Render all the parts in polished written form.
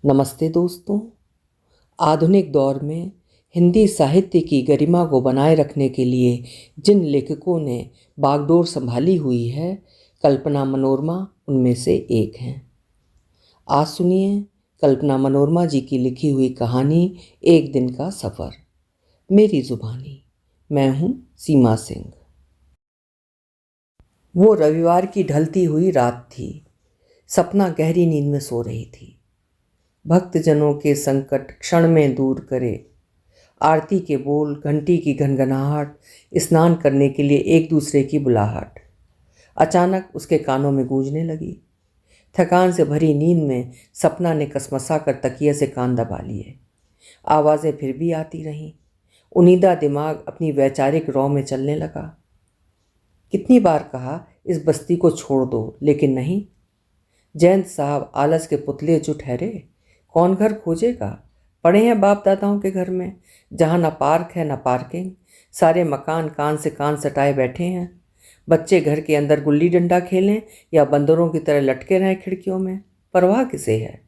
नमस्ते दोस्तों। आधुनिक दौर में हिंदी साहित्य की गरिमा को बनाए रखने के लिए जिन लेखकों ने बागडोर संभाली हुई है, कल्पना मनोरमा उनमें से एक हैं। आज सुनिए कल्पना मनोरमा जी की लिखी हुई कहानी एक दिन का सफ़र। मेरी जुबानी। मैं हूँ सीमा सिंह। वो रविवार की ढलती हुई रात थी। सपना गहरी नींद में सो रही थी। भक्तजनों के संकट क्षण में दूर करे, आरती के बोल, घंटी की घनघनाहट, स्नान करने के लिए एक दूसरे की बुलाहट अचानक उसके कानों में गूंजने लगी। थकान से भरी नींद में सपना ने कसमसा कर तकिए से कान दबा लिए। आवाज़ें फिर भी आती रहीं। उनीदा दिमाग अपनी वैचारिक रौ में चलने लगा। कितनी बार कहा इस बस्ती को छोड़ दो, लेकिन नहीं। जयंत साहब आलस के पुतले जो ठहरे, कौन घर खोजेगा। पड़े हैं बाप दादाओं के घर में, जहाँ ना पार्क है ना पार्किंग। सारे मकान कान से कान सटाए बैठे हैं। बच्चे घर के अंदर गुल्ली डंडा खेलें या बंदरों की तरह लटके रहें खिड़कियों में, परवाह किसे है।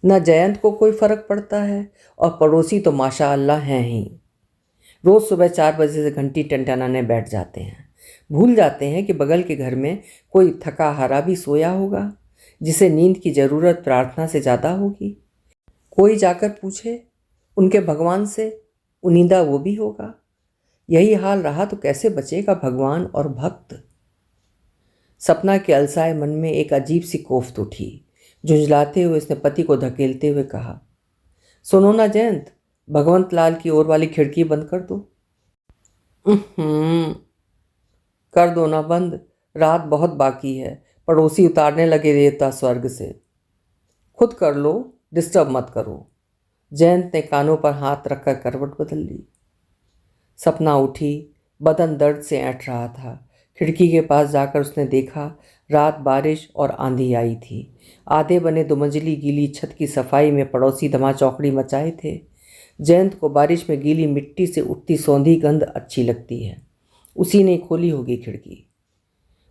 न जयंत को कोई फ़र्क पड़ता है, और पड़ोसी तो माशा अल्लाह हैं ही। रोज़ सुबह 4 बजे से घंटी टनटनाने बैठ जाते हैं। भूल जाते हैं कि बगल के घर में कोई थका हारा भी सोया होगा, जिसे नींद की ज़रूरत प्रार्थना से ज़्यादा होगी। कोई जाकर पूछे उनके भगवान से, उनींदा वो भी होगा। यही हाल रहा तो कैसे बचेगा भगवान और भक्त। सपना के अलसाए मन में एक अजीब सी कोफ्त उठी। झुंझलाते हुए उसने पति को धकेलते हुए कहा, सुनो ना जयंत, भगवंत लाल की ओर वाली खिड़की बंद कर दो। कर दो ना बंद, रात बहुत बाकी है। पड़ोसी उतारने लगे देवता स्वर्ग से। खुद कर लो, डिस्टर्ब मत करो। जयंत ने कानों पर हाथ रखकर करवट बदल ली। सपना उठी, बदन दर्द से ऐंठ रहा था। खिड़की के पास जाकर उसने देखा, रात बारिश और आंधी आई थी। आधे बने दुमंजिली गीली छत की सफाई में पड़ोसी धमाचौकड़ी मचाए थे। जयंत को बारिश में गीली मिट्टी से उठती सौंधी गंध अच्छी लगती है। उसी ने खोली होगी खिड़की।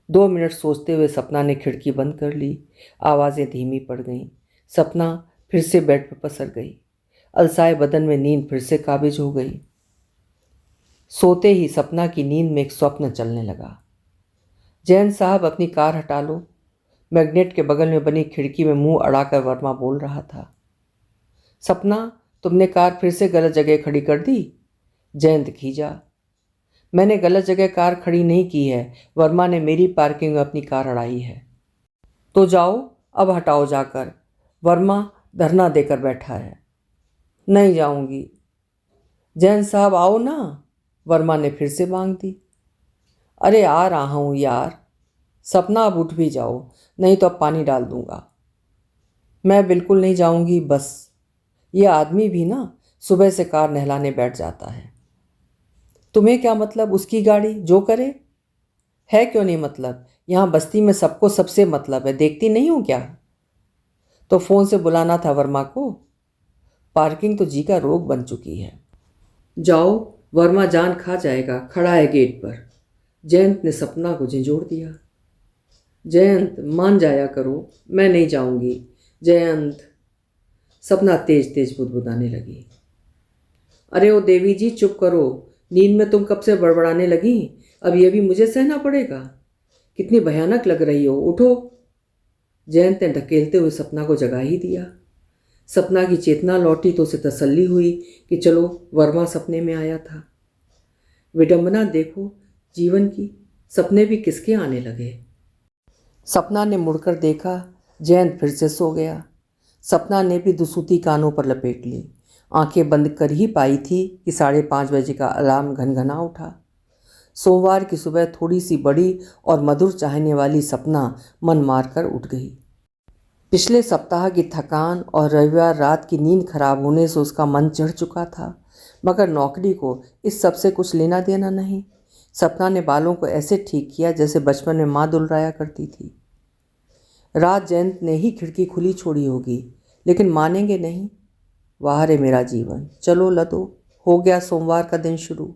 2 मिनट सोचते हुए सपना ने खिड़की बंद कर ली। आवाज़ें धीमी पड़ गईं। सपना फिर से बेड पर पसर गई। अलसाए बदन में नींद फिर से काबिज हो गई। सोते ही सपना की नींद में एक स्वप्न चलने लगा। जयंत साहब अपनी कार हटा लो। मैग्नेट के बगल में बनी खिड़की में मुंह अड़ाकर वर्मा बोल रहा था। सपना, तुमने कार फिर से गलत जगह खड़ी कर दी। जयंत खींचा। मैंने गलत जगह कार खड़ी नहीं की है, वर्मा ने मेरी पार्किंग में अपनी कार अड़ाई है। तो जाओ, अब हटाओ जाकर। वर्मा धरना देकर बैठा है। नहीं जाऊंगी। जयंत साहब आओ ना, वर्मा ने फिर से मांग दी। अरे आ रहा हूँ यार। सपना, अब उठ भी जाओ, नहीं तो अब पानी डाल दूंगा। मैं बिल्कुल नहीं जाऊंगी। बस ये आदमी भी ना सुबह से कार नहलाने बैठ जाता है। तुम्हें क्या मतलब, उसकी गाड़ी जो करे। है क्यों नहीं मतलब, यहाँ बस्ती में सबको सबसे मतलब है, देखती नहीं हूँ क्या। तो फ़ोन से बुलाना था वर्मा को। पार्किंग तो जी का रोग बन चुकी है। जाओ, वर्मा जान खा जाएगा, खड़ा है गेट पर। जयंत ने सपना को झिंझोड़ दिया। जयंत, मान जाया करो, मैं नहीं जाऊंगी। जयंत। सपना तेज तेज बुदबुदाने लगी। अरे ओ देवी जी, चुप करो। नींद में तुम कब से बड़बड़ाने लगी, अब यह भी मुझे सहना पड़ेगा। कितनी भयानक लग रही हो, उठो। जयंत ने ढकेलते हुए सपना को जगा ही दिया। सपना की चेतना लौटी तो उसे तसल्ली हुई कि चलो, वर्मा सपने में आया था। विडंबना देखो जीवन की, सपने भी किसके आने लगे। सपना ने मुड़कर देखा, जयंत फिर से सो गया। सपना ने भी दुसूती कानों पर लपेट ली। आंखें बंद कर ही पाई थी कि 5:30 बजे का अलार्म घनघना उठा। सोमवार की सुबह थोड़ी सी बड़ी और मधुर चाहने वाली सपना मन मारकर उठ गई। पिछले सप्ताह की थकान और रविवार रात की नींद खराब होने से उसका मन चढ़ चुका था, मगर नौकरी को इस सब से कुछ लेना देना नहीं। सपना ने बालों को ऐसे ठीक किया जैसे बचपन में माँ दुलराया करती थी। रात जयंत ने ही खिड़की खुली छोड़ी होगी, लेकिन मानेंगे नहीं। वाह रे मेरा जीवन, चलो लदो, हो गया सोमवार का दिन शुरू।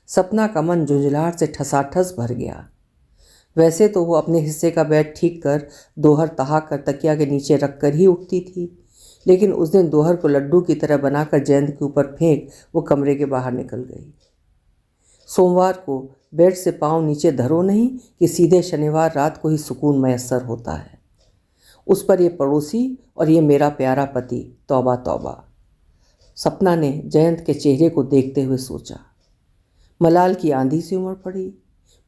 सपना का मन झुंझलाहट से ठसाठस भर गया। वैसे तो वो अपने हिस्से का बेड ठीक कर दोहर तहा कर तकिया के नीचे रख कर ही उठती थी, लेकिन उस दिन दोहर को लड्डू की तरह बनाकर जयंत के ऊपर फेंक वो कमरे के बाहर निकल गई। सोमवार को बेड से पांव नीचे धरो नहीं कि सीधे शनिवार रात को ही सुकून मयस्सर होता है। उस पर ये पड़ोसी और ये मेरा प्यारा पति, तौबा तौबा। सपना ने जयंत के चेहरे को देखते हुए सोचा। मलाल की आंधी सी उमड़ पड़ी,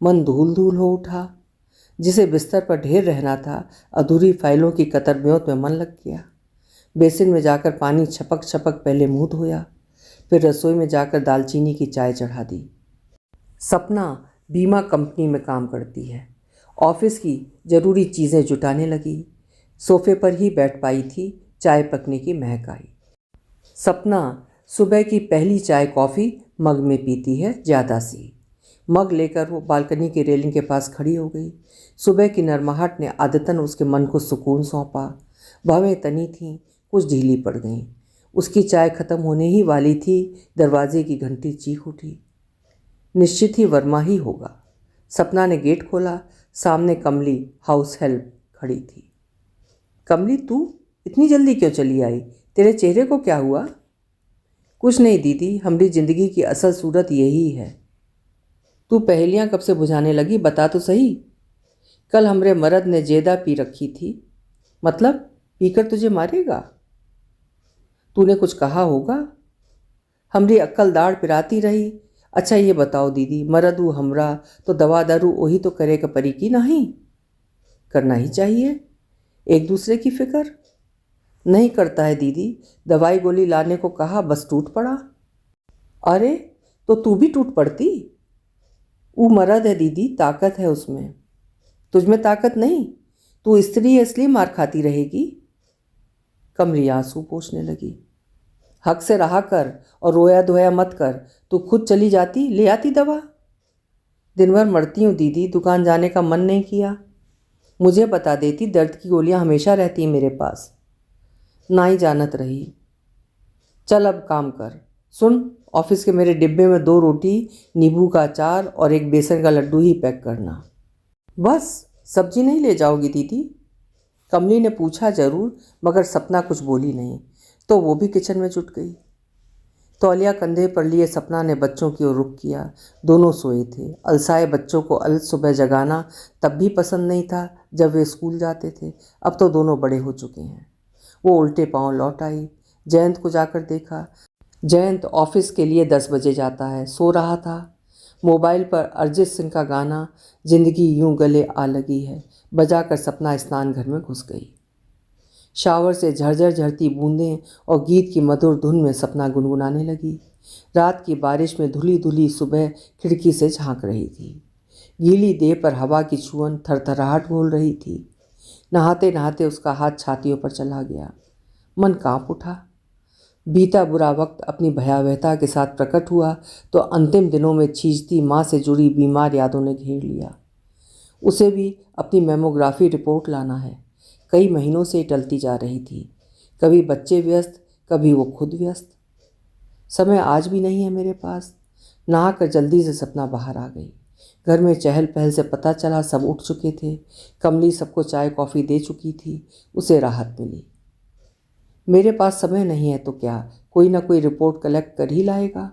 मन धूल धूल हो उठा। जिसे बिस्तर पर ढेर रहना था, अधूरी फाइलों की कतर ब्योत में मन लग गया। बेसिन में जाकर पानी छपक छपक पहले मुंह धोया, फिर रसोई में जाकर दालचीनी की चाय चढ़ा दी। सपना बीमा कंपनी में काम करती है। ऑफिस की ज़रूरी चीज़ें जुटाने लगी। सोफे पर ही बैठ पाई थी, चाय पकने की महक आई। सपना सुबह की पहली चाय कॉफ़ी मग में पीती है, ज़्यादा सी। मग लेकर वो बालकनी की रेलिंग के पास खड़ी हो गई। सुबह की नरमाहट ने आदतन उसके मन को सुकून सौंपा। भवें तनी थीं, कुछ ढीली पड़ गईं। उसकी चाय खत्म होने ही वाली थी, दरवाजे की घंटी चीख उठी। निश्चित ही वर्मा ही होगा। सपना ने गेट खोला। सामने कमली हाउस हेल्प खड़ी थी। कमली, तू इतनी जल्दी क्यों चली आई? तेरे चेहरे को क्या हुआ? कुछ नहीं दीदी, हमारी ज़िंदगी की असल सूरत यही है। तू पहेलियाँ कब से बुझाने लगी, बता तो सही। कल हमरे मर्द ने जेदा पी रखी थी। मतलब पीकर तुझे मारेगा? तूने कुछ कहा होगा। हमरी अक्ल दाढ़ पिराती रही। अच्छा ये बताओ दीदी, मर्द हूँ हमरा तो दवा दारू वही तो करे का परी की नहीं? करना ही चाहिए। एक दूसरे की फिक्र नहीं करता है दीदी। दवाई गोली लाने को कहा, बस टूट पड़ा। अरे तो तू भी टूट पड़ती। वो मर्द है दीदी, ताकत है उसमें। तुझमें ताकत नहीं, तू स्त्री है इसलिए मार खाती रहेगी। कमली आंसू पोंछने लगी। हक से रहा कर और रोया धोया मत कर। तू खुद चली जाती, ले आती दवा। दिन भर मरती हूँ दीदी, दुकान जाने का मन नहीं किया। मुझे बता देती, दर्द की गोलियाँ हमेशा रहती हैं मेरे पास। ना ही जानत रही। चल अब काम कर। सुन, ऑफिस के मेरे डिब्बे में 2 रोटी, नींबू का अचार और एक बेसन का लड्डू ही पैक करना। बस, सब्जी नहीं ले जाओगी दीदी? कमली ने पूछा जरूर, मगर सपना कुछ बोली नहीं, तो वो भी किचन में जुट गई। तौलिया कंधे पर लिए सपना ने बच्चों की ओर रुख किया। दोनों सोए थे। अलसाए बच्चों को अलग सुबह जगाना तब भी पसंद नहीं था जब वे स्कूल जाते थे। अब तो दोनों बड़े हो चुके हैं। वो उल्टे पांव लौट आई। जयंत को जाकर देखा। जयंत ऑफिस के लिए 10 बजे जाता है। सो रहा था। मोबाइल पर अरिजीत सिंह का गाना जिंदगी यूं गले आ लगी है बजाकर सपना स्नान घर में घुस गई। शावर से झरझर झरती बूंदें और गीत की मधुर धुन में सपना गुनगुनाने लगी। रात की बारिश में धुली धुली सुबह खिड़की से झांक रही थी। गीली देह पर हवा की छुअन थरथराहट घोल रही थी। नहाते नहाते उसका हाथ छातियों पर चला गया। मन कांप उठा। बीता बुरा वक्त अपनी भयावहता के साथ प्रकट हुआ तो अंतिम दिनों में छींचती माँ से जुड़ी बीमार यादों ने घेर लिया। उसे भी अपनी मेमोग्राफी रिपोर्ट लाना है। कई महीनों से टलती जा रही थी। कभी बच्चे व्यस्त, कभी वो खुद व्यस्त। समय आज भी नहीं है मेरे पास। नहाकर जल्दी से सपना बाहर आ गई। घर में चहल पहल से पता चला सब उठ चुके थे। कमली सबको चाय कॉफ़ी दे चुकी थी। उसे राहत मिली। मेरे पास समय नहीं है तो क्या, कोई ना कोई रिपोर्ट कलेक्ट कर ही लाएगा।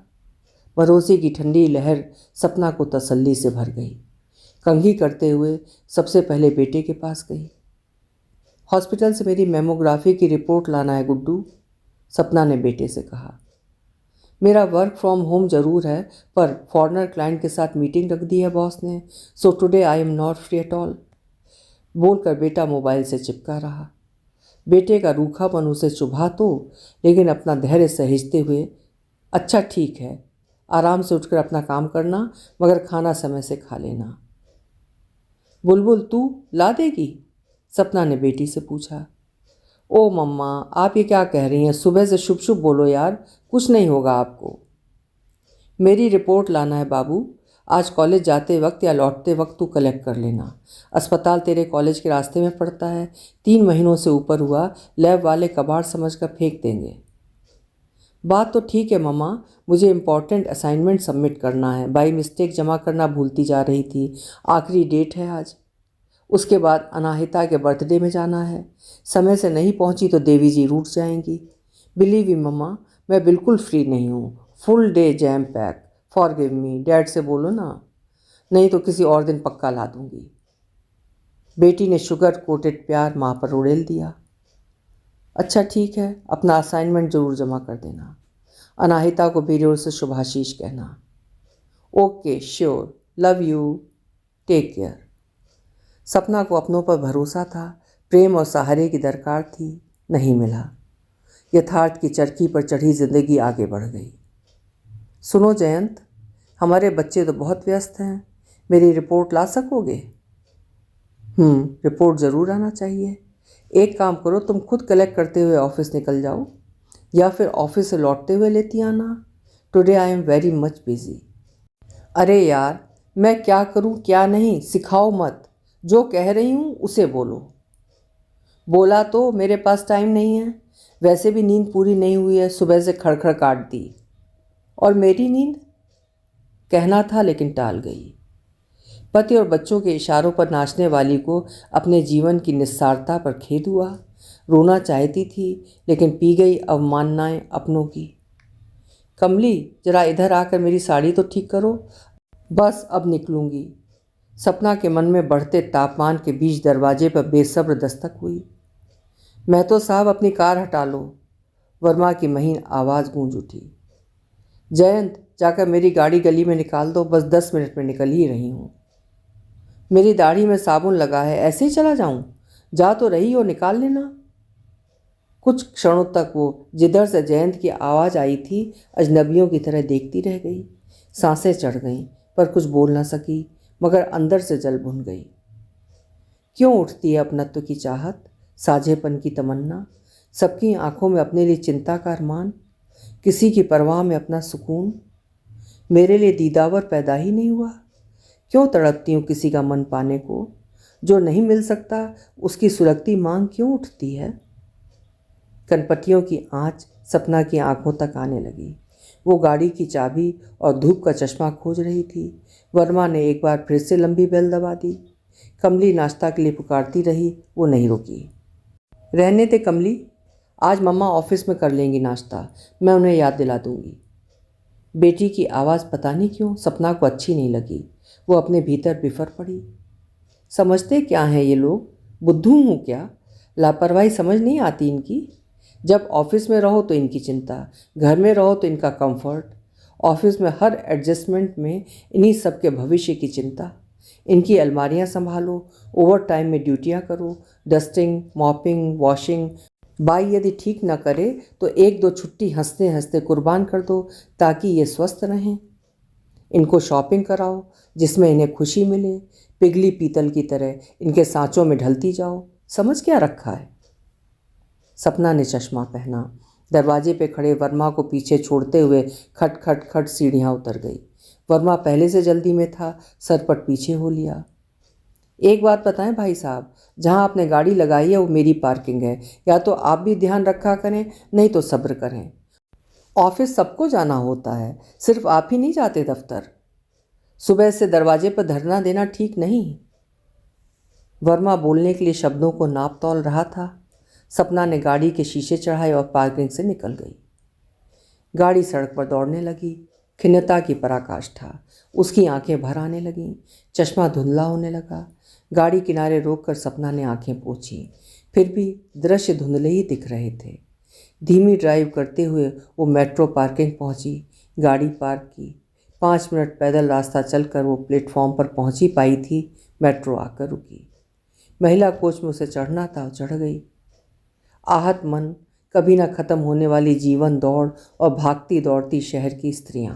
भरोसे की ठंडी लहर सपना को तसल्ली से भर गई। कंघी करते हुए सबसे पहले बेटे के पास गई। हॉस्पिटल से मेरी मेमोग्राफी की रिपोर्ट लाना है गुड्डू, सपना ने बेटे से कहा। मेरा वर्क फ्रॉम होम ज़रूर है, पर फॉरेनर क्लाइंट के साथ मीटिंग रख दी है बॉस ने, so today I am not free at all, बोलकर बेटा मोबाइल से चिपका रहा। बेटे का रूखापन उसे चुभा तो, लेकिन अपना धैर्य सहेजते हुए, अच्छा ठीक है, आराम से उठकर अपना काम करना, मगर खाना समय से खा लेना। बुलबुल तू ला देगी? सपना ने बेटी से पूछा। ओ मम्मा, आप ये क्या कह रही हैं? सुबह से शुभ शुभ बोलो यार, कुछ नहीं होगा आपको। मेरी रिपोर्ट लाना है बाबू। आज कॉलेज जाते वक्त या लौटते वक्त तू कलेक्ट कर लेना। अस्पताल तेरे कॉलेज के रास्ते में पड़ता है। 3 महीनों से ऊपर हुआ, लैब वाले कबाड़ समझकर फेंक देंगे। बात तो ठीक है मम्मा, मुझे इम्पॉर्टेंट असाइनमेंट सबमिट करना है। बाई मिस्टेक जमा करना भूलती जा रही थी। आखिरी डेट है आज। उसके बाद अनाहिता के बर्थडे में जाना है। समय से नहीं पहुंची तो देवी जी रूठ जाएंगी। बिलीव मी मम्मा, मैं बिल्कुल फ्री नहीं हूँ। Full day jam pack. Forgive me. Dad से बोलो ना, नहीं तो किसी और दिन पक्का ला दूंगी। बेटी ने शुगर कोटेड प्यार माँ पर उड़ेल दिया। अच्छा ठीक है, अपना असाइनमेंट ज़रूर जमा कर देना। अनाहिता को मेरी ओर से शुभाशीष कहना। Okay sure, love you, take care. Sapna को अपनों पर भरोसा था, प्रेम और सहारे की दरकार थी, नहीं मिला। यथार्थ की चरखी पर चढ़ी जिंदगी आगे बढ़ गई। सुनो जयंत, हमारे बच्चे तो बहुत व्यस्त हैं, मेरी रिपोर्ट ला सकोगे? रिपोर्ट ज़रूर आना चाहिए। एक काम करो, तुम खुद कलेक्ट करते हुए ऑफिस निकल जाओ, या फिर ऑफिस से लौटते हुए लेती आना। Today I am very much busy. अरे यार, मैं क्या करूं क्या नहीं सिखाओ मत, जो कह रही हूं उसे बोलो। बोला तो मेरे पास टाइम नहीं है, वैसे भी नींद पूरी नहीं हुई है, सुबह से खड़खड़ काट दी। और मेरी नींद? कहना था लेकिन टाल गई। पति और बच्चों के इशारों पर नाचने वाली को अपने जीवन की निस्सारता पर खेद हुआ। रोना चाहती थी लेकिन पी गई अवमाननाएं अपनों की। कमली, जरा इधर आकर मेरी साड़ी तो ठीक करो, बस अब निकलूंगी। सपना के मन में बढ़ते तापमान के बीच दरवाजे पर बेसब्र दस्तक हुई। मैं तो साहब अपनी कार हटा लो। वर्मा की महीन आवाज़ गूंज उठी। जयंत, जाकर मेरी गाड़ी गली में निकाल दो, बस 10 मिनट में निकल ही रही हूँ। मेरी दाढ़ी में साबुन लगा है, ऐसे ही चला जाऊं? जा तो रही हो, निकाल लेना। कुछ क्षणों तक वो जिधर से जयंत की आवाज़ आई थी अजनबियों की तरह देखती रह गई। सांसें चढ़ गईं पर कुछ बोल ना सकी, मगर अंदर से जल भुन गई। क्यों उठती है अपनत्व की चाहत, साझेपन की तमन्ना, सबकी आंखों में अपने लिए चिंता का अरमान, किसी की परवाह में अपना सुकून। मेरे लिए दीदावर पैदा ही नहीं हुआ? क्यों तड़पती हूँ किसी का मन पाने को? जो नहीं मिल सकता उसकी सुलगती मांग क्यों उठती है? कनपटियों की आँच सपना की आंखों तक आने लगी। वो गाड़ी की चाबी और धूप का चश्मा खोज रही थी। वर्मा ने एक बार फिर से लंबी बेल दबा दी। कमली नाश्ता के लिए पुकारती रही, वो नहीं रुकी। रहने दे कमली, आज मम्मा ऑफिस में कर लेंगी नाश्ता, मैं उन्हें याद दिला दूंगी। बेटी की आवाज़ पता नहीं क्यों सपना को अच्छी नहीं लगी। वो अपने भीतर बिफर पड़ी। समझते क्या हैं ये लोग? बुद्धू हूँ क्या? लापरवाही समझ नहीं आती इनकी। जब ऑफिस में रहो तो इनकी चिंता, घर में रहो तो इनका कंफर्ट, ऑफिस में हर एडजस्टमेंट में इन्हीं सब के भविष्य की चिंता। इनकी अलमारियाँ संभालो, ओवर टाइम में ड्यूटियाँ करो, डस्टिंग, मॉपिंग, वॉशिंग। बाई यदि ठीक न करे तो 1-2 छुट्टी हंसते हंसते कुर्बान कर दो ताकि ये स्वस्थ रहें। इनको शॉपिंग कराओ जिसमें इन्हें खुशी मिले, पिघली पीतल की तरह इनके सांचों में ढलती जाओ। समझ क्या रखा है? सपना ने चश्मा पहना। दरवाजे पे खड़े वर्मा को पीछे छोड़ते हुए खट खट खट सीढ़ियाँ उतर गई। वर्मा पहले से जल्दी में था, सरपट पीछे हो लिया। एक बात बताएं भाई साहब, जहाँ आपने गाड़ी लगाई है वो मेरी पार्किंग है, या तो आप भी ध्यान रखा करें, नहीं तो सब्र करें। ऑफिस सबको जाना होता है, सिर्फ आप ही नहीं जाते दफ्तर। सुबह से दरवाजे पर धरना देना ठीक नहीं। वर्मा बोलने के लिए शब्दों को नाप तौल रहा था। सपना ने गाड़ी के शीशे चढ़ाए और पार्किंग से निकल गई। गाड़ी सड़क पर दौड़ने लगी। खिन्नता की पराकाष्ठा, उसकी आंखें भर आने लगीं, चश्मा धुंधला होने लगा। गाड़ी किनारे रोककर सपना ने आंखें पोंछी, फिर भी दृश्य धुंधले ही दिख रहे थे। धीमी ड्राइव करते हुए वो मेट्रो पार्किंग पहुंची, गाड़ी पार्क की। 5 मिनट पैदल रास्ता चलकर वो प्लेटफॉर्म पर पहुंच ही पाई थी। मेट्रो आकर रुकी। महिला कोच में उसे चढ़ना था, चढ़ गई। आहत मन, कभी ना खत्म होने वाली जीवन दौड़ और भागती दौड़ती शहर की स्त्रियां।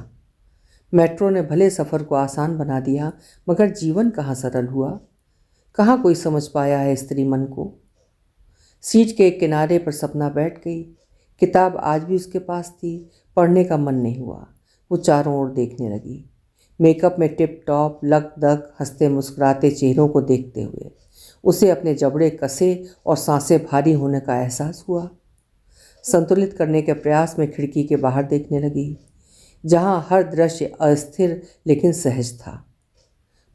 मेट्रो ने भले सफ़र को आसान बना दिया, मगर जीवन कहाँ सरल हुआ? कहाँ कोई समझ पाया है स्त्री मन को? सीट के एक किनारे पर सपना बैठ गई। किताब आज भी उसके पास थी, पढ़ने का मन नहीं हुआ। वो चारों ओर देखने लगी, मेकअप में टिप टॉप, लक दक हंसते मुस्कुराते चेहरों को देखते हुए उसे अपने जबड़े कसे और सांसें भारी होने का एहसास हुआ। संतुलित करने के प्रयास में खिड़की के बाहर देखने लगी, जहाँ हर दृश्य अस्थिर लेकिन सहज था।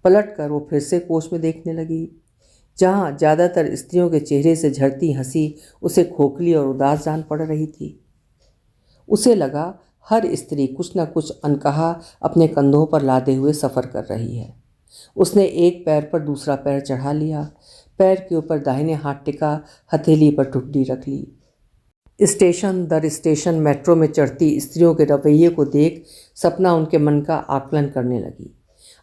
पलटकर वो फिर से कोच में देखने लगी। जहाँ ज़्यादातर स्त्रियों के चेहरे से झड़ती हंसी उसे खोखली और उदास जान पड़ रही थी। उसे लगा हर स्त्री कुछ न कुछ अनकहा अपने कंधों पर लादे हुए सफ़र कर रही है। उसने एक पैर पर दूसरा पैर चढ़ा लिया, पैर के ऊपर दाहिने हाथ टिका, हथेली पर ठुड्डी रख ली। स्टेशन दर स्टेशन मेट्रो में चढ़ती स्त्रियों के रवैये को देख सपना उनके मन का आकलन करने लगी।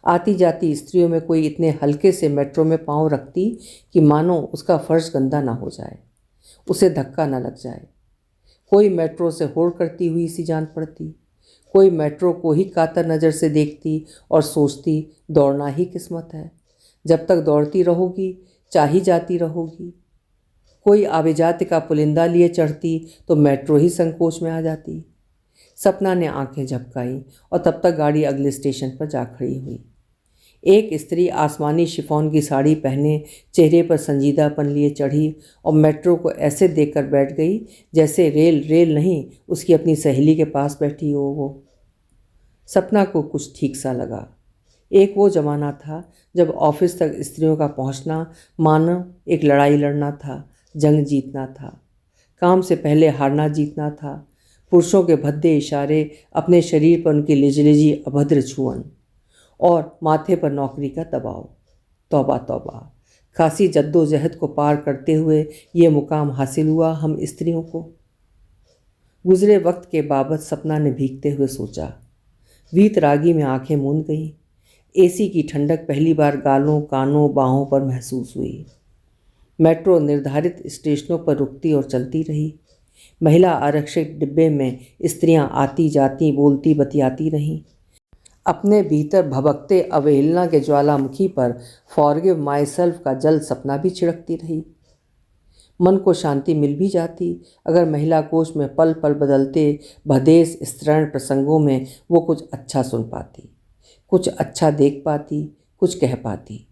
आती जाती स्त्रियों में कोई इतने हल्के से मेट्रो में पांव रखती कि मानो उसका फर्श गंदा ना हो जाए, उसे धक्का न लग जाए। कोई मेट्रो से होड़ करती हुई सी जान पड़ती, कोई मेट्रो को ही कातर नज़र से देखती और सोचती दौड़ना ही किस्मत है, जब तक दौड़ती रहोगी चाही जाती रहोगी। कोई आभिजात्य का पुलिंदा लिए चढ़ती तो मेट्रो ही संकोच में आ जाती। सपना ने आंखें झपकाई और तब तक गाड़ी अगले स्टेशन पर जा खड़ी हुई। एक स्त्री आसमानी शिफॉन की साड़ी पहने चेहरे पर संजीदापन लिए चढ़ी और मेट्रो को ऐसे देखकर बैठ गई जैसे रेल रेल नहीं, उसकी अपनी सहेली के पास बैठी हो वो। सपना को कुछ ठीक सा लगा। एक वो ज़माना था जब ऑफिस तक स्त्रियों का पहुंचना मानो एक लड़ाई लड़ना था, जंग जीतना था, काम से पहले हारना जीतना था। पुरुषों के भद्दे इशारे, अपने शरीर पर उनकी लिजलिजी अभद्र छुअन और माथे पर नौकरी का दबाव। तौबा तौबा, खासी जद्दोजहद को पार करते हुए ये मुकाम हासिल हुआ हम स्त्रियों को। गुजरे वक्त के बाबत सपना ने भीगते हुए सोचा। वीतरागी में आंखें मूंद गईं। एसी की ठंडक पहली बार गालों, कानों, बाहों पर महसूस हुई। मेट्रो निर्धारित स्टेशनों पर रुकती और चलती रही। महिला आरक्षित डिब्बे में स्त्रियां आती जाती, बोलती बतियाती रहीं। अपने भीतर भभकते अवहेलना के ज्वालामुखी पर फॉरगिव माई सेल्फ का जल सपना भी छिड़कती रही। मन को शांति मिल भी जाती अगर महिला कोश में पल पल बदलते भदेश स्तरण प्रसंगों में वो कुछ अच्छा सुन पाती, कुछ अच्छा देख पाती, कुछ कह पाती।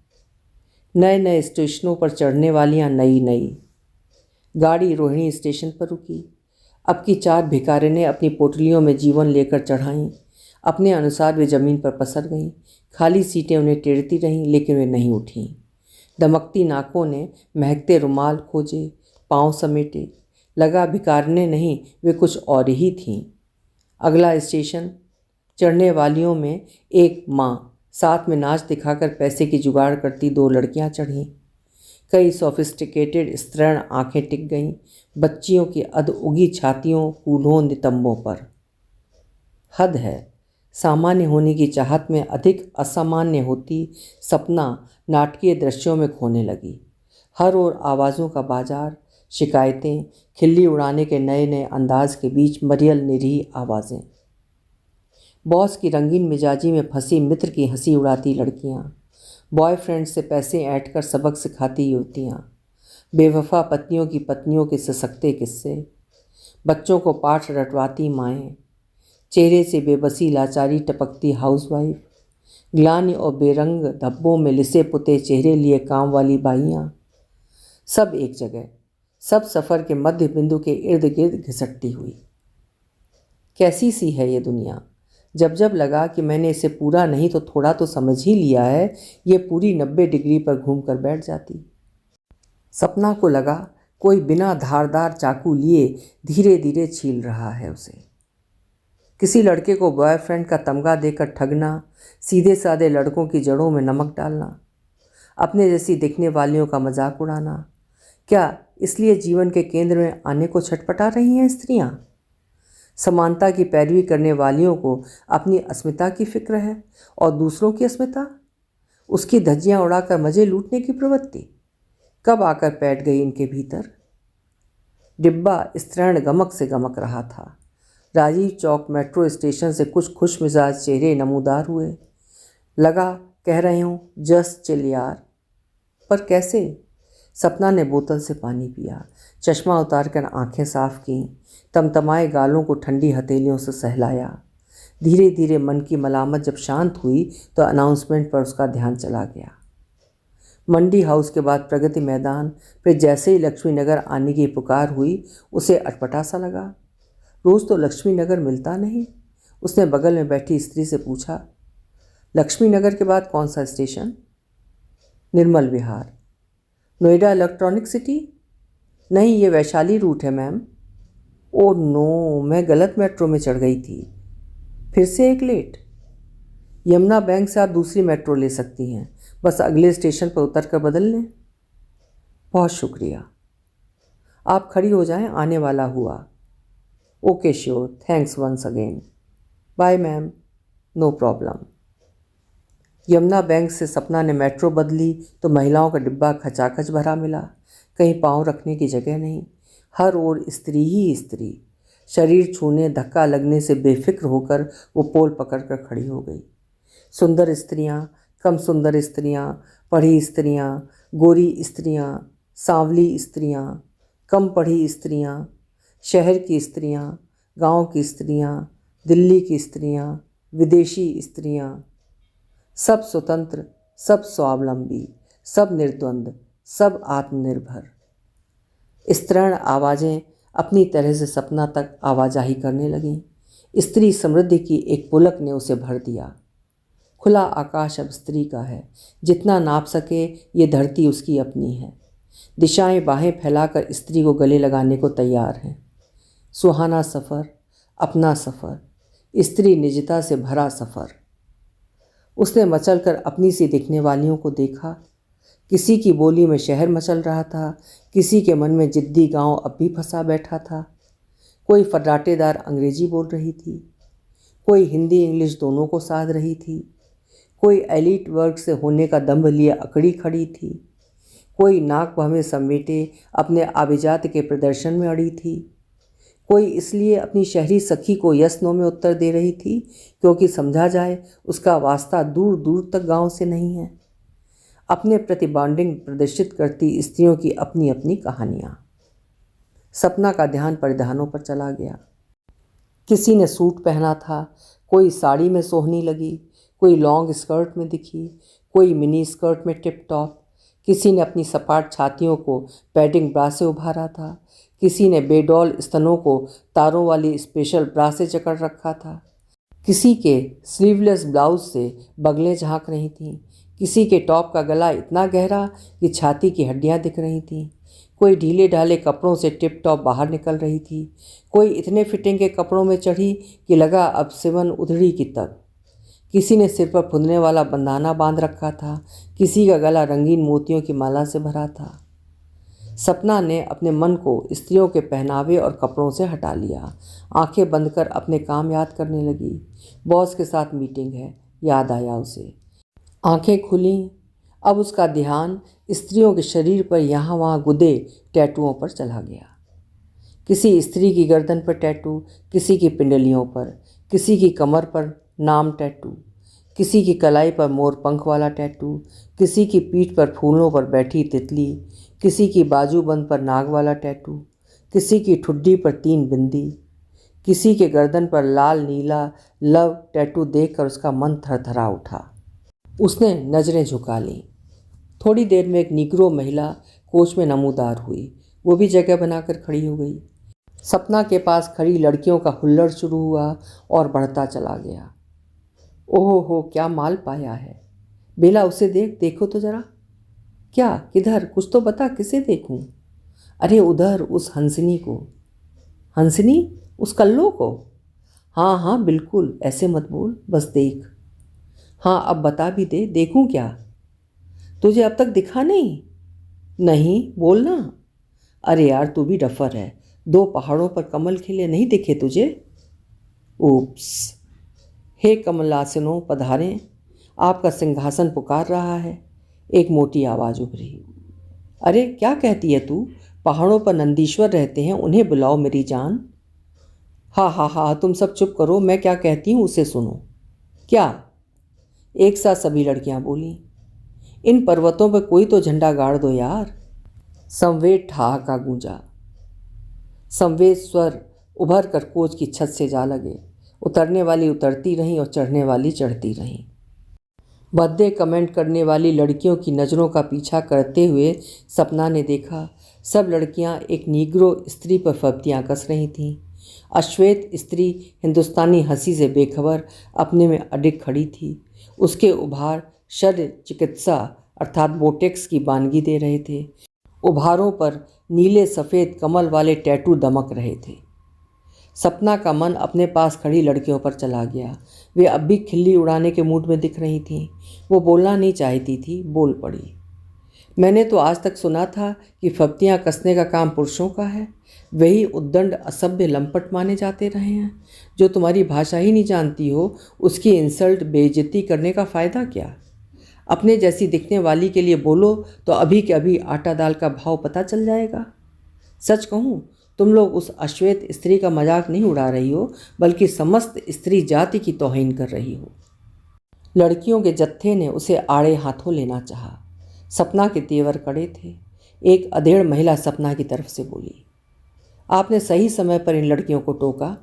नए नए स्टेशनों पर चढ़ने वालियां नई नई। गाड़ी रोहिणी स्टेशन पर रुकी। अब की 4 भिखारिनें अपनी पोटलियों में जीवन लेकर चढ़ाईं। अपने अनुसार वे ज़मीन पर पसर गईं। खाली सीटें उन्हें टेढ़ती रहीं, लेकिन वे नहीं उठीं। दमकती नाकों ने महकते रुमाल खोजे, पाँव समेटे। लगा भिखारिनें नहीं, वे कुछ और ही थीं। अगला स्टेशन। चढ़ने वालियों में एक माँ, साथ में नाच दिखाकर पैसे की जुगाड़ करती 2 लड़कियां चढ़ीं। कई सोफिस्टिकेटेड स्त्रीण आंखें टिक गईं बच्चियों की अध उगी छातियों, कूल्हों, नितंबों पर। हद है, सामान्य होने की चाहत में अधिक असामान्य होती सपना नाटकीय दृश्यों में खोने लगी। हर ओर आवाज़ों का बाजार, शिकायतें, खिल्ली उड़ाने के नए नए अंदाज के बीच मरियल निरीह आवाज़ें। बॉस की रंगीन मिजाजी में फंसी मित्र की हंसी उड़ाती लड़कियां, बॉयफ्रेंड से पैसे ऐंठ कर सबक सिखाती युवतियां, बेवफा पत्नियों की पत्नियों के ससकते किस्से, बच्चों को पाठ रटवाती माएँ, चेहरे से बेबसी लाचारी टपकती हाउसवाइफ, ग्लानि और बेरंग धब्बों में लिसे पुते चेहरे लिए काम वाली बाइयाँ। सब एक जगह, सब सफ़र के मध्य बिंदु के इर्द गिर्द घिसटती हुई। कैसी सी है ये दुनिया। जब जब लगा कि मैंने इसे पूरा नहीं तो थोड़ा तो समझ ही लिया है, ये पूरी 90 डिग्री पर घूम कर बैठ जाती। सपना को लगा कोई बिना धारदार चाकू लिए धीरे धीरे छील रहा है उसे। किसी लड़के को बॉयफ्रेंड का तमगा देकर ठगना, सीधे साधे लड़कों की जड़ों में नमक डालना, अपने जैसी दिखने वालियों का मजाक उड़ाना। क्या इसलिए जीवन के केंद्र में आने को छटपटा रही हैं स्त्रियां? समानता की पैरवी करने वालियों को अपनी अस्मिता की फिक्र है और दूसरों की अस्मिता, उसकी धज्जियां उड़ाकर मज़े लूटने की प्रवृत्ति कब आकर बैठ गई इनके भीतर? डिब्बा स्त्रीण गमक से गमक रहा था। राजीव चौक मेट्रो स्टेशन से कुछ खुश मिजाज चेहरे नमूदार हुए। लगा कह रहे हूँ जस्ट चिल यार, पर कैसे? सपना ने बोतल से पानी पिया, चश्मा उतारकर आंखें साफ कीं, तमतमाए गालों को ठंडी हथेलियों से सहलाया। धीरे धीरे मन की मलामत जब शांत हुई तो अनाउंसमेंट पर उसका ध्यान चला गया। मंडी हाउस के बाद प्रगति मैदान, फिर जैसे ही लक्ष्मी नगर आने की पुकार हुई उसे अटपटा सा लगा। रोज़ तो लक्ष्मी नगर मिलता नहीं। उसने बगल में बैठी स्त्री से पूछा, लक्ष्मी नगर के बाद कौन सा station? Nirmal Vihar. Noida electronic city? नहीं, ये वैशाली रूट है मैम। ओह नो, मैं गलत मेट्रो में चढ़ गई थी। फिर से एक लेट। यमुना बैंक से आप दूसरी मेट्रो ले सकती हैं, बस अगले स्टेशन पर उतर कर बदल लें। बहुत शुक्रिया। आप खड़ी हो जाएं, आने वाला हुआ। Okay sure, thanks once again. Bye ma'am. No problem. Yamuna bank से सपना ने मेट्रो बदली तो महिलाओं का डिब्बा खचाखच भरा मिला। कहीं पाँव रखने की जगह नहीं, हर ओर स्त्री ही स्त्री। शरीर छूने, धक्का लगने से बेफिक्र होकर वो पोल पकड़कर खड़ी हो गई। सुंदर स्त्रियां, कम सुंदर स्त्रियां, पढ़ी स्त्रियां, गोरी स्त्रियां, सांवली स्त्रियां, कम पढ़ी स्त्रियां, शहर की स्त्रियां, गांव की स्त्रियां, दिल्ली की स्त्रियां, विदेशी स्त्रियां, सब स्वतंत्र, सब स्वावलंबी, सब निर्द्वंद, सब आत्मनिर्भर। स्तरण आवाज़ें अपनी तरह से सपना तक आवाजाही करने लगीं। स्त्री समृद्धि की एक पुलक ने उसे भर दिया। खुला आकाश अब स्त्री का है, जितना नाप सके ये धरती उसकी अपनी है। दिशाएं बाहें फैलाकर स्त्री को गले लगाने को तैयार हैं। सुहाना सफ़र, अपना सफ़र, स्त्री निजता से भरा सफ़र। उसने मचलकर अपनी सी दिखने वालियों को देखा। किसी की बोली में शहर मचल रहा था, किसी के मन में जिद्दी गांव अब भी फंसा बैठा था। कोई फर्राटेदार अंग्रेजी बोल रही थी, कोई हिंदी इंग्लिश दोनों को साध रही थी, कोई एलीट वर्ग से होने का दंभ लिए अकड़ी खड़ी थी, कोई नाक बहमे समेटे अपने आभिजात के प्रदर्शन में अड़ी थी, कोई इसलिए अपनी शहरी सखी को यस नो में उत्तर दे रही थी क्योंकि समझा जाए उसका वास्ता दूर दूर तक गांव से नहीं है। अपने प्रति बॉन्डिंग प्रदर्शित करती स्त्रियों की अपनी अपनी कहानियाँ। सपना का ध्यान परिधानों पर चला गया। किसी ने सूट पहना था, कोई साड़ी में सोहनी लगी, कोई लॉन्ग स्कर्ट में दिखी, कोई मिनी स्कर्ट में टिप टॉप। किसी ने अपनी सपाट छातियों को पैडिंग ब्रा से उभारा था, किसी ने बेडौल स्तनों को तारों वाली स्पेशल ब्रा से जकड़ रखा था। किसी के स्लीवलेस ब्लाउज से बगलें झांक रही थीं, किसी के टॉप का गला इतना गहरा कि छाती की हड्डियां दिख रही थीं, कोई ढीले ढाले कपड़ों से टिप टॉप बाहर निकल रही थी, कोई इतने फिटिंग के कपड़ों में चढ़ी कि लगा अब सिवन उधड़ी की तक। किसी ने सिर पर फुंदने वाला बंदाना बांध रखा था, किसी का गला रंगीन मोतियों की माला से भरा था। सपना ने अपने मन को स्त्रियों के पहनावे और कपड़ों से हटा लिया। आंखें बंद कर अपने काम याद करने लगी। बॉस के साथ मीटिंग है, याद आया उसे। आंखें खुलीं। अब उसका ध्यान स्त्रियों के शरीर पर यहाँ वहाँ गुदे टैटुओं पर चला गया। किसी स्त्री की गर्दन पर टैटू, किसी की पिंडलियों पर, किसी की कमर पर नाम टैटू, किसी की कलाई पर मोर पंख वाला टैटू, किसी की पीठ पर फूलों पर बैठी तितली, किसी की बाजूबंद पर नाग वाला टैटू, किसी की ठुड्डी पर 3 बिंदी, किसी के गर्दन पर लाल नीला लव टैटू देखकर उसका मन थरथरा उठा। उसने नज़रें झुका लीं। थोड़ी देर में एक निग्रो महिला कोच में नमूदार हुई। वो भी जगह बनाकर खड़ी हो गई। सपना के पास खड़ी लड़कियों का हुल्लड़ शुरू हुआ और बढ़ता चला गया। ओहो हो, क्या माल पाया है। बेला उसे देखो तो जरा। क्या, किधर, कुछ तो बता, किसे देखूं? अरे उधर, उस हंसनी को। हंसनी? उस कल्लो को? हाँ हाँ बिल्कुल, ऐसे मत बोल, बस देख। हाँ अब बता भी दे, देखूं क्या? तुझे अब तक दिखा नहीं? नहीं, बोलना। अरे यार तू भी डफर है, 2 पहाड़ों पर कमल खिले नहीं दिखे तुझे? ऊप्स। हे कमलासनों पधारें, आपका सिंहासन पुकार रहा है। एक मोटी आवाज़ उभरी। अरे क्या कहती है तू? पहाड़ों पर नंदीश्वर रहते हैं, उन्हें बुलाओ मेरी जान। हाँ हाँ हाँ, तुम सब चुप करो, मैं क्या कहती हूँ उसे सुनो। क्या? एक साथ सभी लड़कियां बोलीं। इन पर्वतों पर कोई तो झंडा गाड़ दो यार। संवेद ठहाका गूंजा। संवेद स्वर उभर कर कोच की छत से जा लगे। उतरने वाली उतरती रहीं और चढ़ने वाली चढ़ती रहीं। भद्दे कमेंट करने वाली लड़कियों की नज़रों का पीछा करते हुए सपना ने देखा सब लड़कियां एक नीग्रो स्त्री पर फब्तियाँ कस रही थीं। अश्वेत स्त्री हिंदुस्तानी हंसी से बेखबर अपने में अडिग खड़ी थी। उसके उभार शल्य चिकित्सा अर्थात बोटेक्स की वानगी दे रहे थे। उभारों पर नीले सफ़ेद कमल वाले टैटू दमक रहे थे। सपना का मन अपने पास खड़ी लड़कियों पर चला गया। वे अब भी खिल्ली उड़ाने के मूड में दिख रही थीं। वो बोलना नहीं चाहती थी, बोल पड़ी। मैंने तो आज तक सुना था कि फब्तियाँ कसने का काम पुरुषों का है। वही उद्दंड असभ्य लंपट माने जाते रहे हैं। जो तुम्हारी भाषा ही नहीं जानती हो, उसकी इंसल्ट बेइज्जती करने का फ़ायदा क्या? अपने जैसी दिखने वाली के लिए बोलो तो अभी के अभी आटा दाल का भाव पता चल जाएगा। सच कहूँ, तुम लोग उस अश्वेत स्त्री का मजाक नहीं उड़ा रही हो, बल्कि समस्त स्त्री जाति की तौहीन कर रही हो। लड़कियों के जत्थे ने उसे आड़े हाथों लेना चाहा। सपना के तेवर कड़े थे। एक अधेड़ महिला सपना की तरफ से बोली, आपने सही समय पर इन लड़कियों को टोका।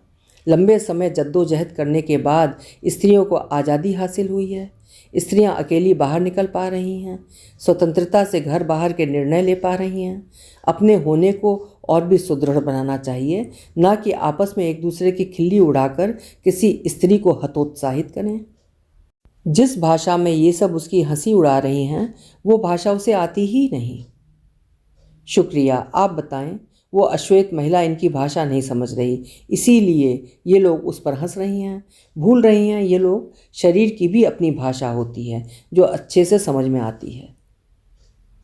लंबे समय जद्दोजहद करने के बाद स्त्रियों को आज़ादी हासिल हुई है। स्त्रियां अकेली बाहर निकल पा रही हैं, स्वतंत्रता से घर बाहर के निर्णय ले पा रही हैं। अपने होने को और भी सुदृढ़ बनाना चाहिए, ना कि आपस में एक दूसरे की खिल्ली उड़ाकर किसी स्त्री को हतोत्साहित करें। जिस भाषा में ये सब उसकी हंसी उड़ा रही हैं, वो भाषा उसे आती ही नहीं। शुक्रिया, आप बताएं। वो अश्वेत महिला इनकी भाषा नहीं समझ रही, इसीलिए ये लोग उस पर हंस रही हैं। भूल रही हैं ये लोग शरीर की भी अपनी भाषा होती है जो अच्छे से समझ में आती है।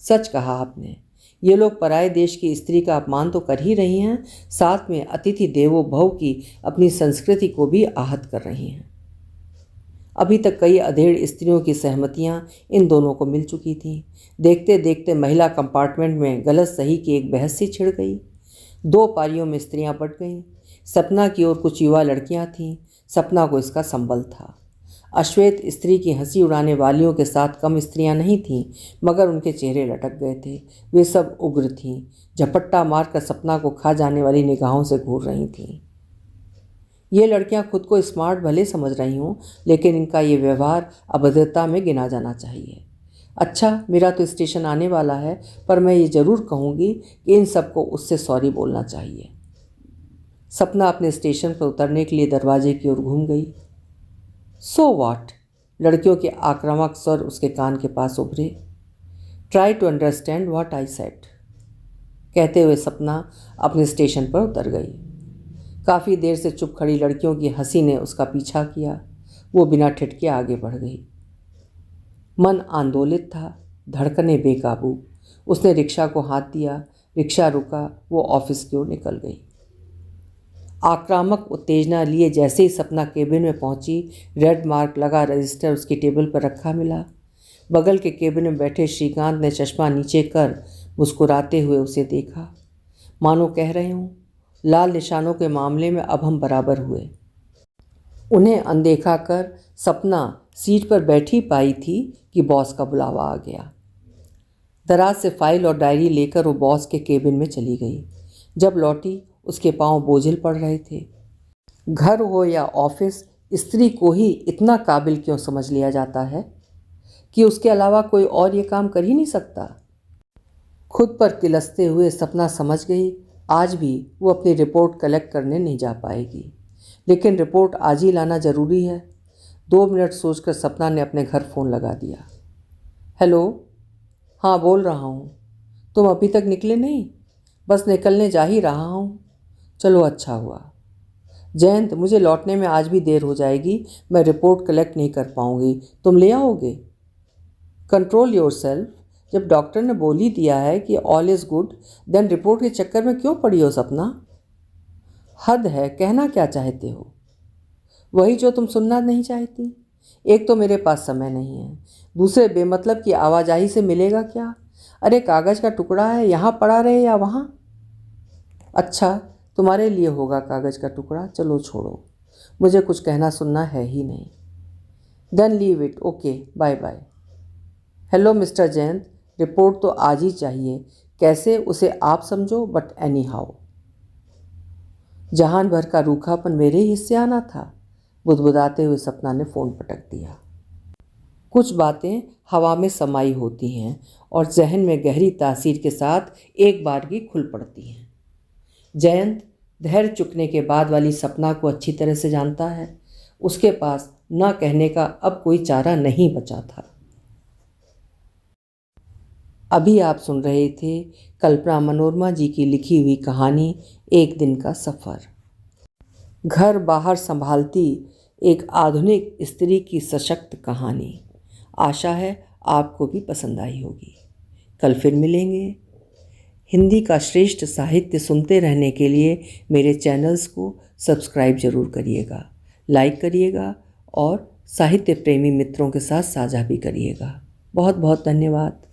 सच कहा आपने। ये लोग पराये देश की स्त्री का अपमान तो कर ही रही हैं, साथ में अतिथि देवो भव की अपनी संस्कृति को भी आहत कर रही हैं। अभी तक कई अधेड़ स्त्रियों की सहमतियां इन दोनों को मिल चुकी थीं। देखते देखते महिला कंपार्टमेंट में गलत सही की एक बहस सी छिड़ गई। 2 पारियों में स्त्रियां बट गईं। सपना की ओर कुछ युवा लड़कियां थीं। सपना को इसका संबल था। अश्वेत स्त्री की हंसी उड़ाने वालियों के साथ कम स्त्रियां नहीं थीं, मगर उनके चेहरे लटक गए थे। वे सब उग्र थीं, झपट्टा मारकर सपना को खा जाने वाली निगाहों से घूर रही थीं। ये लड़कियां खुद को स्मार्ट भले समझ रही हूँ, लेकिन इनका ये व्यवहार अभद्रता में गिना जाना चाहिए। अच्छा, मेरा तो स्टेशन आने वाला है, पर मैं ये ज़रूर कहूँगी कि इन सबको उससे सॉरी बोलना चाहिए। सपना अपने स्टेशन पर उतरने के लिए दरवाजे की ओर घूम गई। So what? लड़कियों के आक्रामक स्वर उसके कान के पास उभरे। Try to understand what I said, कहते हुए सपना अपने स्टेशन पर उतर गई। काफ़ी देर से चुप खड़ी लड़कियों की हंसी ने उसका पीछा किया। वो बिना ठिठके आगे बढ़ गई। मन आंदोलित था, धड़कनें बेकाबू। उसने रिक्शा को हाथ दिया। रिक्शा रुका। वो ऑफिस की ओर निकल गई। आक्रामक उत्तेजना लिए जैसे ही सपना केबिन में पहुंची, रेड मार्क लगा रजिस्टर उसकी टेबल पर रखा मिला। बगल के केबिन में बैठे श्रीकांत ने चश्मा नीचे कर मुस्कुराते हुए उसे देखा, मानो कह रहे हों, लाल निशानों के मामले में अब हम बराबर हुए। उन्हें अनदेखा कर सपना सीट पर बैठी पाई थी कि बॉस का बुलावा आ गया। दराज से फाइल और डायरी लेकर वो बॉस के केबिन में चली गई। जब लौटी, उसके पांव बोझिल पड़ रहे थे। घर हो या ऑफिस, स्त्री को ही इतना काबिल क्यों समझ लिया जाता है कि उसके अलावा कोई और ये काम कर ही नहीं सकता। खुद पर तिलसते हुए सपना समझ गई, आज भी वो अपनी रिपोर्ट कलेक्ट करने नहीं जा पाएगी, लेकिन रिपोर्ट आज ही लाना ज़रूरी है। 2 मिनट सोचकर सपना ने अपने घर फ़ोन लगा दिया। हेलो, हाँ बोल रहा हूँ। तुम अभी तक निकले नहीं? बस निकलने जा ही रहा हूँ। चलो अच्छा हुआ। जयंत, मुझे लौटने में आज भी देर हो जाएगी, मैं रिपोर्ट कलेक्ट नहीं कर पाऊँगी, तुम ले आओगे? Control yourself. जब डॉक्टर ने बोल ही दिया है कि all is good, then report के चक्कर में क्यों पड़ी हो सपना? हद है, कहना क्या चाहते हो? वही जो तुम सुनना नहीं चाहती। एक तो मेरे पास समय नहीं है, दूसरे बेमतलब की आवाजाही से मिलेगा क्या? अरे कागज़ का टुकड़ा है, यहाँ पड़ा रहे या वहाँ। अच्छा, तुम्हारे लिए होगा कागज़ का टुकड़ा, चलो छोड़ो, मुझे कुछ कहना सुनना है ही नहीं। Then leave it, okay, bye bye. Hello mister Jayant, report तो आज ही चाहिए, कैसे उसे आप समझो, बट एनी हाउ। जहान भर का रूखापन मेरे ही हिस्से आना था। बुदबुदाते हुए सपना ने फ़ोन पटक दिया। कुछ बातें हवा में समाई होती हैं और जहन में गहरी तासीर के साथ एक बार ही खुल पड़ती हैं। जयंत धैर्य चुकने के बाद वाली सपना को अच्छी तरह से जानता है। उसके पास न कहने का अब कोई चारा नहीं बचा था। अभी आप सुन रहे थे कल्पना मनोरमा जी की लिखी हुई कहानी एक दिन का सफ़र। घर बाहर संभालती एक आधुनिक स्त्री की सशक्त कहानी। आशा है आपको भी पसंद आई होगी। कल फिर मिलेंगे। हिंदी का श्रेष्ठ साहित्य सुनते रहने के लिए मेरे चैनल्स को सब्सक्राइब ज़रूर करिएगा, लाइक करिएगा और साहित्य प्रेमी मित्रों के साथ साझा भी करिएगा। बहुत बहुत धन्यवाद।